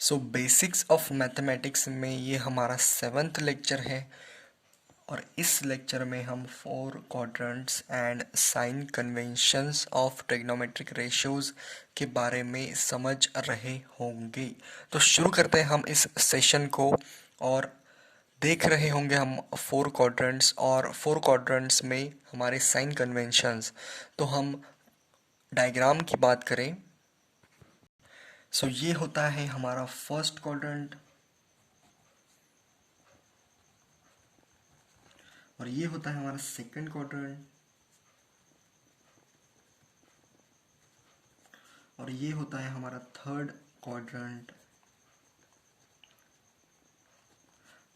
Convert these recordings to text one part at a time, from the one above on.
So basics of mathematics में ये हमारा 7th लेक्चर है और इस लेक्चर में हम four quadrants and sign conventions of trigonometric ratios के बारे में समझ रहे होंगे। तो शुरू करते हैं हम इस सेशन को और देख रहे होंगे हम फोर क्वाड्रेंट्स और फोर क्वाड्रेंट्स में हमारे साइन कन्वेंशंस। तो हम डायग्राम की बात करें, सो ये होता है हमारा फर्स्ट क्वाड्रेंट और ये होता है हमारा सेकंड क्वाड्रेंट और ये होता है हमारा थर्ड क्वाड्रेंट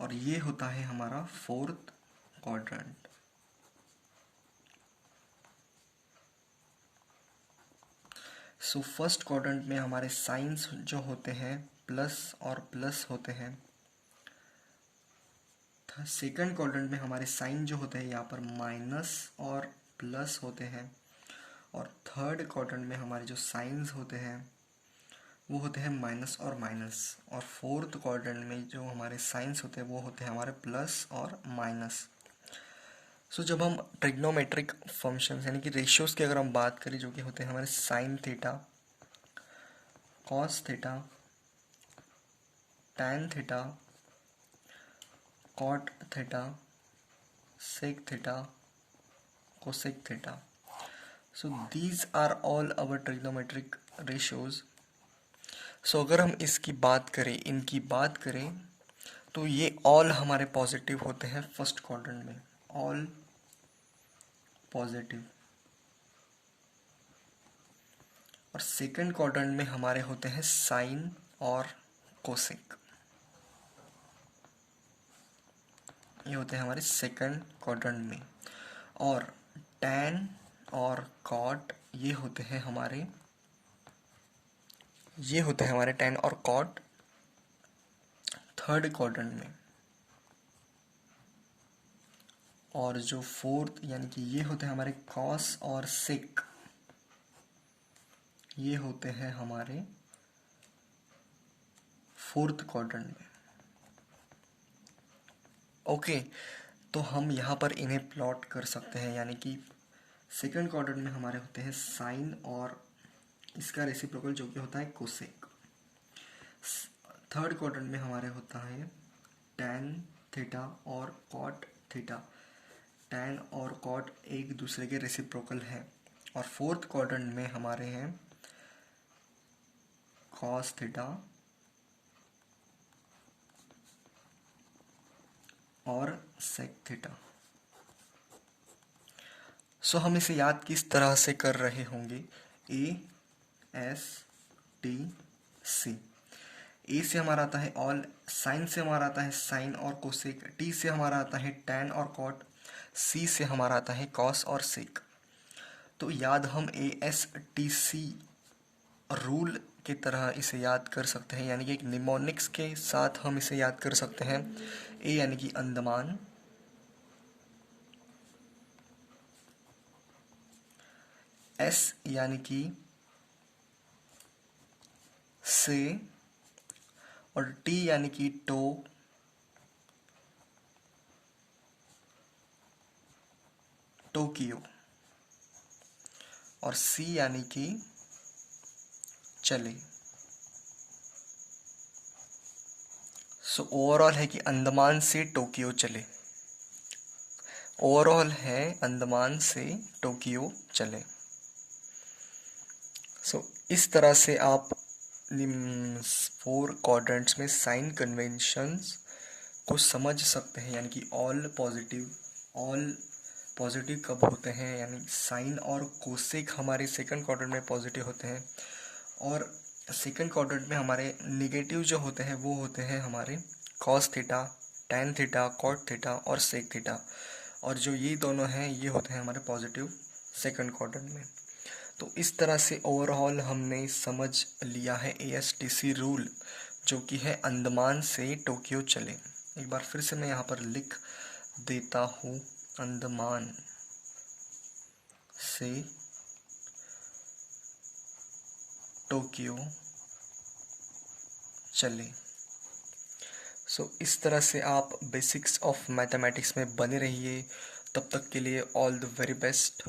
और ये होता है हमारा fourth quadrant. So first quadrant में हमारे साइंस जो होते हैं प्लस और प्लस होते हैं। सेकंड क्वाड्रेंट में हमारे साइन जो होते हैं यहाँ पर माइनस और प्लस होते हैं और थर्ड क्वाड्रेंट में हमारे जो साइंस होते हैं वो होते हैं माइनस और माइनस और फोर्थ क्वाड्रेंट में जो हमारे साइंस होते हैं वो होते हैं हमारे प्लस और माइनस। सो जब हम ट्रिग्नोमेट्रिक फंक्शंस यानी कि रेशियोज की अगर हम बात करें जो कि होते हैं हमारे sine theta, cos theta, tan theta, cot theta, sec theta, cosec theta. So these are all our trigonometric ratios. So अगर हम इसकी बात करें, इनकी बात करें, तो ये ऑल हमारे पॉजिटिव होते हैं फर्स्ट क्वाड्रेंट में, ऑल पॉजिटिव। और सेकंड क्वाड्रेंट में हमारे होते हैं साइन और कोसेक, ये होते हैं हमारे सेकंड क्वाड्रेंट में। और टैन और कॉट ये होते हैं हमारे टैन और कॉट थर्ड क्वाड्रेंट में। और जो फोर्थ यानी कि ये होते हैं हमारे कॉस और सेक, ये होते हैं हमारे फोर्थ क्वाड्रेंट में। ओके, तो हम यहाँ पर इन्हें प्लॉट कर सकते हैं, यानी कि सेकंड क्वाड्रेंट में हमारे होते हैं साइन और इसका रेसिप्रोकल जो कि होता है कोसेक। थर्ड क्वाड्रेंट में हमारे होता है टैन थीटा और कॉट थीटा। टैन और कॉट एक दूसरे के रेसिप्रोकल है। और फोर्थ क्वाड्रेंट में हमारे हैं कॉस थीटा और सेक थीटा। सो हम इसे याद किस तरह से कर रहे होंगे, ए एस टी सी। ए से हमारा आता है ऑल, साइन से हमारा आता है साइन और कोसेक, टी से हमारा आता है टैन और कॉट, सी से हमारा आता है कॉस और सेक। तो याद हम A S T C rule की तरह इसे याद कर सकते हैं, यानी कि एक निमोनिक्स के साथ हम इसे याद कर सकते हैं। ए यानी कि अंडमान, एस यानी कि से, और टी यानी कि टोक्यो, और सी यानी कि चले। सो ओवरऑल है कि अंडमान से टोक्यो चले, ओवरऑल है अंडमान से टोक्यो चले। सो इस तरह से आप फोर क्वाड्रेंट्स में साइन कन्वेंशंस को समझ सकते हैं, यानी कि ऑल पॉजिटिव कब होते हैं, यानी साइन और कोसेक हमारे सेकंड क्वाड्रेंट में पॉजिटिव होते हैं और सेकंड क्वाड्रेंट में हमारे नेगेटिव जो होते हैं वो होते हैं हमारे cos theta, tan theta, cot theta और सेक थीटा। और जो ये दोनों हैं ये होते हैं हमारे पॉजिटिव सेकंड क्वाड्रेंट में। तो इस तरह से ओवरऑल हमने समझ लिया है ASTC रूल, जो कि है अंडमान से टोक्यो चले। एक बार फिर से मैं यहाँ पर लिख देता हूँ, अंडमान से टोक्यो चलें। सो इस तरह से आप बेसिक्स ऑफ मैथमेटिक्स में बने रहिए। तब तक के लिए ऑल द वेरी बेस्ट।